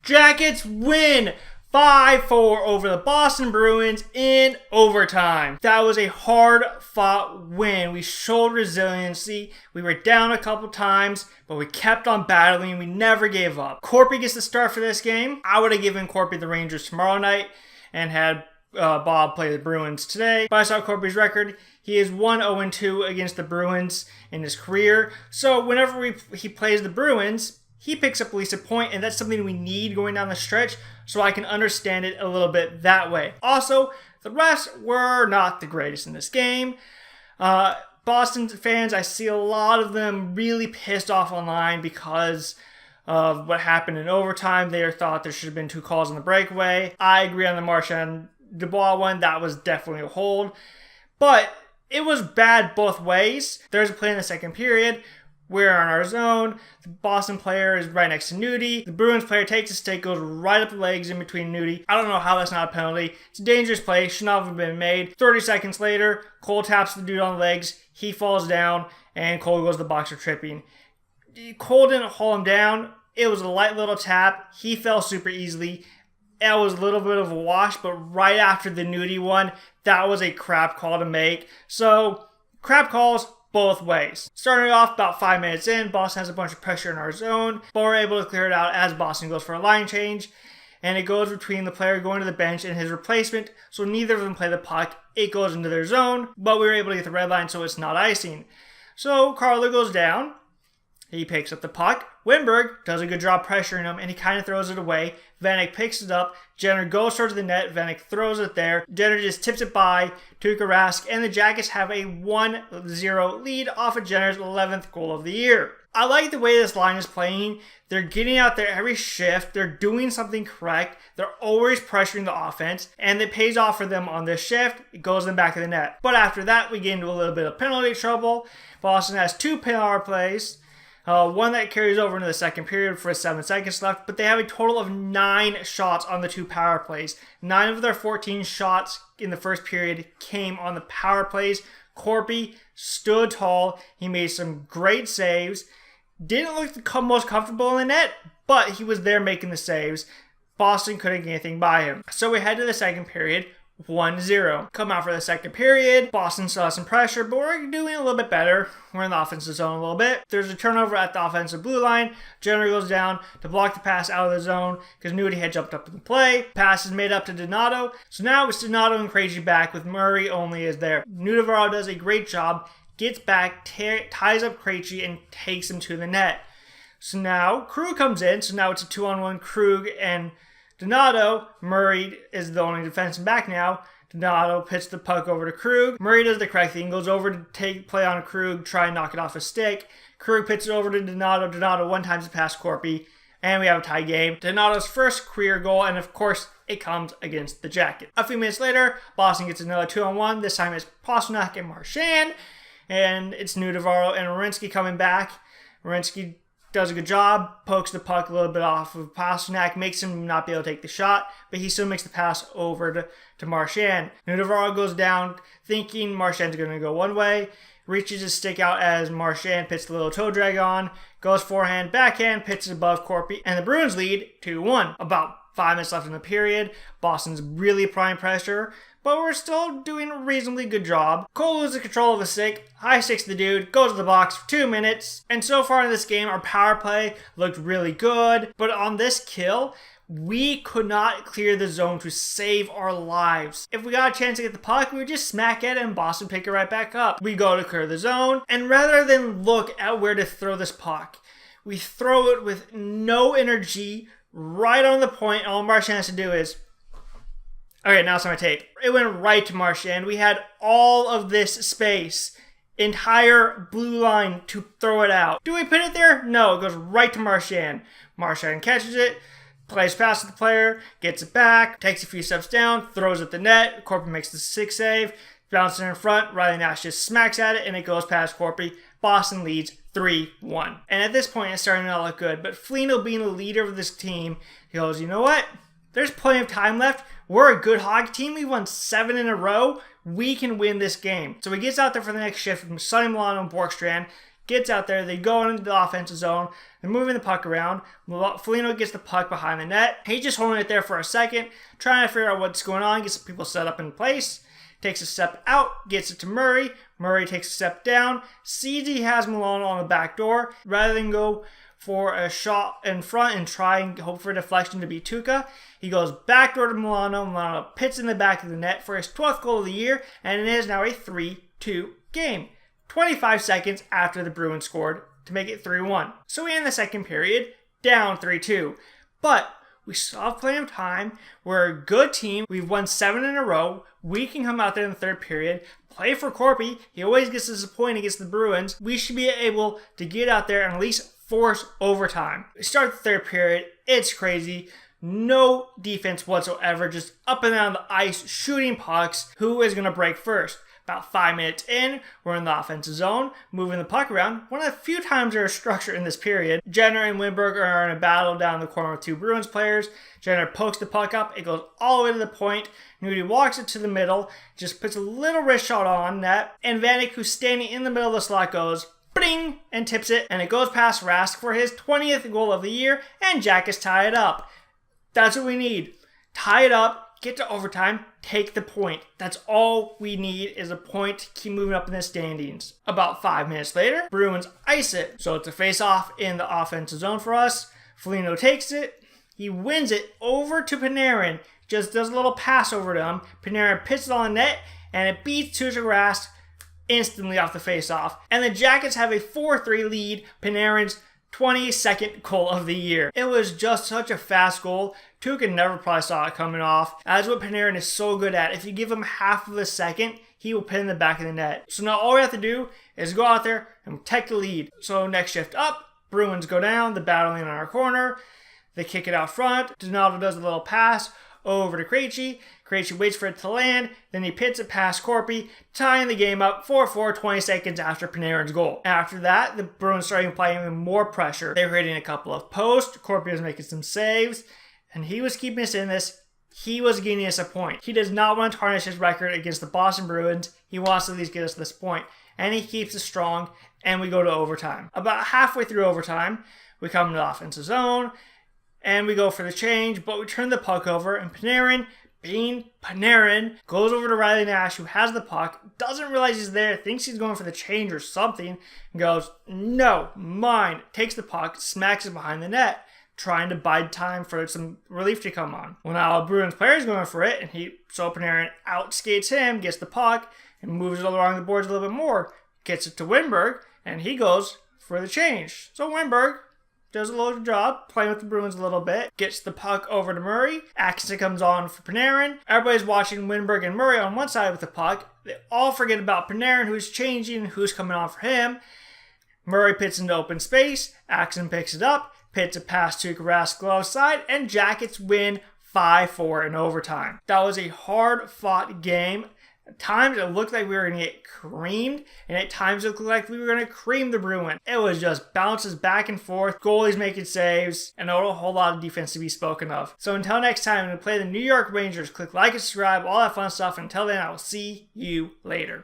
Jackets win 5-4 over the Boston Bruins in overtime. That was a hard-fought win. We showed resiliency. We were down a couple times, but we kept on battling. We never gave up. Corpy gets the start for this game. I would have given Corpy the Rangers tomorrow night and had Bob play the Bruins today. But I saw Corpy's record. He is 1-0-2 against the Bruins in his career. So whenever he plays the Bruins, he picks up at least a point, and that's something we need going down the stretch, so I can understand it a little bit that way. Also, the refs were not the greatest in this game. Boston fans, I see a lot of them really pissed off online because of what happened in overtime. They thought there should have been 2 calls on the breakaway. I agree on the Marchand Dubois one. That was definitely a hold. But it was bad both ways. There's a play in the second period. We're on our zone. The Boston player is right next to Nudie. The Bruins player takes a stick, goes right up the legs in between Nudie. I don't know how that's not a penalty. It's a dangerous play. Should not have been made. 30 seconds later, Cole taps the dude on the legs. He falls down, and Cole goes to the box for tripping. Cole didn't haul him down. It was a light little tap. He fell super easily. It was a little bit of a wash, but right after the Nudie one, that was a crap call to make. So, crap calls both ways. Starting off about 5 minutes in, Boston has a bunch of pressure in our zone, but we're able to clear it out as Boston goes for a line change, and it goes between the player going to the bench and his replacement, so neither of them play the puck. It goes into their zone, but we were able to get the red line, so it's not icing. So Carlo goes down. He picks up the puck. Wimberg does a good job pressuring him, and he kind of throws it away. Vanek picks it up. Jenner goes towards the net. Vanek throws it there. Jenner just tips it by to Gr8, and the Jackets have a 1-0 lead off of Jenner's 11th goal of the year. I like the way this line is playing. They're getting out there every shift. They're doing something correct. They're always pressuring the offense, and it pays off for them on this shift. It goes in the back of the net. But after that, we get into a little bit of penalty trouble. Boston has 2 power plays. One that carries over into the second period for 7 seconds left, but they have a total of 9 shots on the 2 power plays. 9 of their 14 shots in the first period came on the power plays. Corpy stood tall. He made some great saves. Didn't look the most comfortable in the net, but he was there making the saves. Boston couldn't get anything by him. So we head to the second period. 1-0. Come out for the second period. Boston still has some pressure, but we're doing a little bit better. We're in the offensive zone a little bit. There's a turnover at the offensive blue line. Jenner goes down to block the pass out of the zone because Nudie had jumped up in the play. Pass is made up to Donato. So now it's Donato and Gr8 back with Murray only is there. Nudavaro does a great job. Gets back, ties up Gr8 and takes him to the net. So now Krug comes in. So now it's a 2-on-1 Krug and Donato. Murray is the only defenseman back now. Donato pitches the puck over to Krug. Murray does the correct thing, goes over to play on Krug, try and knock it off a stick. Krug pitches it over to Donato. Donato one-times it past Corpy, and we have a tie game. Donato's first career goal, and of course, it comes against the Jackets. A few minutes later, Boston gets another 2-on-1. This time it's Pastrnak and Marchand, and it's Nudavaro and Werenski coming back. Werenski does a good job, pokes the puck a little bit off of Pastrnak, makes him not be able to take the shot, but he still makes the pass over to Marchand. Nudavaro goes down thinking Marchand's going to go one way, reaches his stick out as Marchand pits the little toe drag on, goes forehand, backhand, pitches above Corpy, and the Bruins lead 2-1. About 5 minutes left in the period. Boston's really applying pressure, but we're still doing a reasonably good job. Cole loses control of the stick, high sticks the dude, goes to the box for 2 minutes, and so far in this game, our power play looked really good, but on this kill, we could not clear the zone to save our lives. If we got a chance to get the puck, we would just smack it and Boston pick it right back up. We go to clear the zone, and rather than look at where to throw this puck, we throw it with no energy, right on the point. All Marchand has to do is, okay, now it's on my tape. It went right to Marchand. We had all of this space, entire blue line to throw it out. Do we put it there? No, it goes right to Marchand. Marchand catches it, plays past the player, gets it back, takes a few steps down, throws at the net. Corpy makes the 6 save, bounces in front. Riley Nash just smacks at it, and it goes past Corpy. Boston leads 3-1. And at this point, it's starting to look good. But Foligno, being the leader of this team, he goes, you know what? There's plenty of time left. We're a good hockey team. We won 7 in a row. We can win this game. So he gets out there for the next shift from Sonny Milano and Borkstrand, gets out there. They go into the offensive zone. They're moving the puck around. Foligno gets the puck behind the net. He's just holding it there for a second, trying to figure out what's going on, gets people set up in place. Takes a step out, gets it to Murray. Murray takes a step down, sees he has Milano on the back door. Rather than go for a shot in front and try and hope for a deflection to beat Tuukka, he goes backdoor to Milano. Milano pits in the back of the net for his 12th goal of the year, and it is now a 3-2 game. 25 seconds after the Bruins scored to make it 3-1. So we end the second period down 3-2. But we still have plenty of time. We're a good team. We've won 7 in a row. We can come out there in the third period, play for Corpy. He always gets disappointed against the Bruins. We should be able to get out there and at least force overtime. We start the third period. It's crazy. No defense whatsoever. Just up and down the ice, shooting pucks. Who is going to break first? About 5 minutes in, we're in the offensive zone, moving the puck around. One of the few times there's structure in this period. Jenner and Wimberg are in a battle down the corner with 2 Bruins players. Jenner pokes the puck up. It goes all the way to the point. Nudie walks it to the middle, just puts a little wrist shot on net. And Vanek, who's standing in the middle of the slot, goes bing and tips it. And it goes past Rask for his 20th goal of the year. And Jackets tie it up. That's what we need. Tie it up. Get to overtime, take the point. That's all we need is a point to keep moving up in the standings. About 5 minutes later, Bruins ice it. So it's a face-off in the offensive zone for us. Foligno takes it. He wins it over to Panarin. Just does a little pass over to him. Panarin pits it on the net, and it beats Rask instantly off the face-off. And the Jackets have a 4-3 lead. Panarin's 22nd goal of the year. It was just such a fast goal. Tuukka never probably saw it coming off. That's what Panarin is so good at. If you give him half of a second, he will pin in the back of the net. So now all we have to do is go out there and protect the lead. So next shift up, Bruins go down, the battling in our corner. They kick it out front. Donaldo does a little pass over to Gr8. Gr8 waits for it to land, then he pits it past Corpy, tying the game up 4-4 20 seconds after Panarin's goal. After that, the Bruins started applying even more pressure. They were hitting a couple of posts, Corpy was making some saves, and he was keeping us in this. He was getting us a point. He does not want to tarnish his record against the Boston Bruins. He wants to at least get us this point, and he keeps us strong, and we go to overtime. About halfway through overtime, we come to the offensive zone, and we go for the change, but we turn the puck over, and Panarin, being Panarin, goes over to Riley Nash, who has the puck, doesn't realize he's there, thinks he's going for the change or something, and goes, no, mine, takes the puck, smacks it behind the net, trying to bide time for some relief to come on. Well, now a Bruins player is going for it, and so Panarin outskates him, gets the puck, and moves it along the boards a little bit more, gets it to Wimberg, and he goes for the change. So Wimberg does a little job, playing with the Bruins a little bit, gets the puck over to Murray. Axton comes on for Panarin. Everybody's watching Wimberg and Murray on one side with the puck. They all forget about Panarin, who's changing, who's coming on for him. Murray pits into open space. Axton picks it up, pits it past to Rask glove side, and Jackets win 5-4 in overtime. That was a hard-fought game. At times it looked like we were going to get creamed, and at times it looked like we were going to cream the Bruins. It was just bounces back and forth, goalies making saves, and a whole lot of defense to be spoken of. So until next time, when we play the New York Rangers, click like and subscribe, all that fun stuff. Until then, I will see you later.